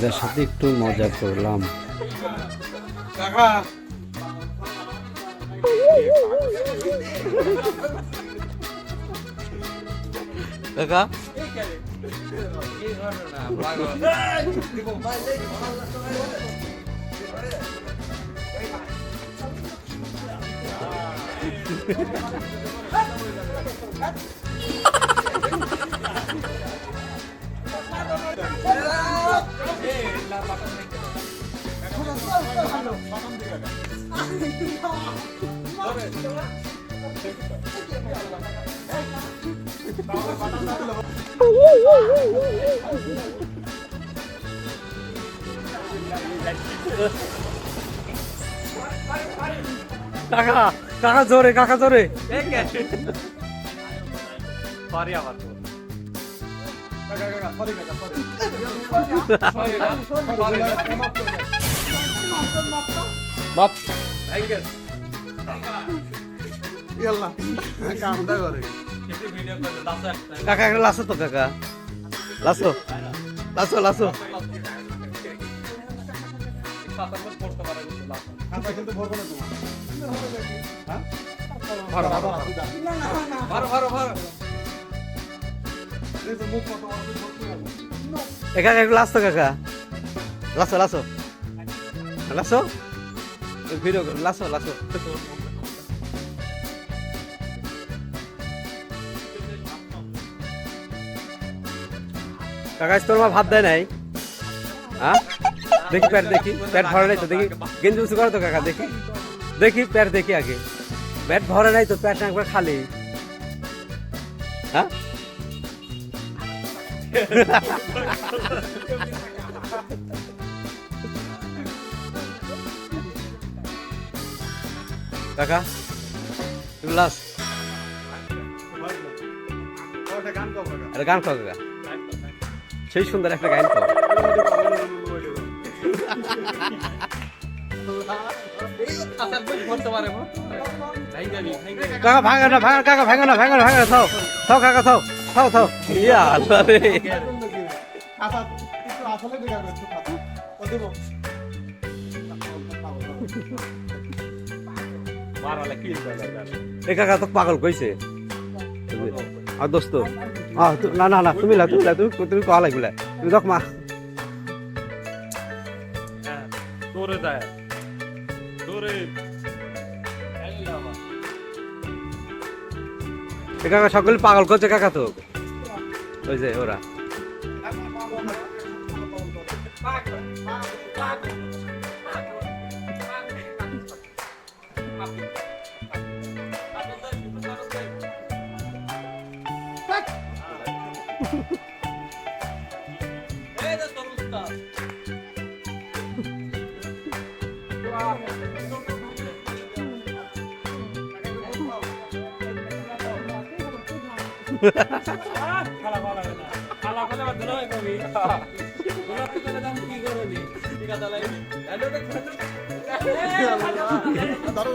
এদের সাথে একটু মজা করলাম। কাকা কাকা কাকা কাকা জোরে, কাকা জোরে। সরি আবার কাকা কাকা সরি কাকা সরি বাপ ইয়াল্লা কামটা করে কাকা একটা লাসো তো, কাকা লাসো লাসো লাসো। খাতা কিন্তু ভরবো না তোমার হ্যাঁ ভালো ভালো ভালো ভালো ভালো এই তো মুখ কত আছে ধরতে হবে কাকা একটু লাসো, কাকা Lasso Lasso Lasso video Lasso Lasso. কাকা তোর মা ভাত দেয় নাই? হ্যাঁ দেখি প্যাট, দেখি প্যাট ভরে নাই তো, দেখি গেঞ্জি উঁচু করো তো কাকা, দেখি দেখি প্যাট দেখি আগে। প্যাট ভরে নাই তো, প্যাট একবার খালি। হ্যাঁ কাকা তুমি লাস ওটা গান গাও কাকা একটা গান খাও কাকা, সেই সুন্দর একটা গান খাও। কাকা ভাঙা না, ভাঙা কাকা, ভাঙা না, ভাঙা না, ভাঙা না, থাও থাও কাকা, থাও থাও থাও। ইয়া আল্লাহ রে, খাতা একটু আসলে দেখাবে একটু খাতা ও দেব এ কাকা তো পাগল কইছে। আর দোস্ত না না না, তুমি লা তুমি লা, তুমি তুমি কয়া লাগবে, তুমি দেখ মা। দৌড়ে যায় দৌড়ে এ কাকা সকলে পাগল করছে কাকা, তো ওই যে ওরা ধরো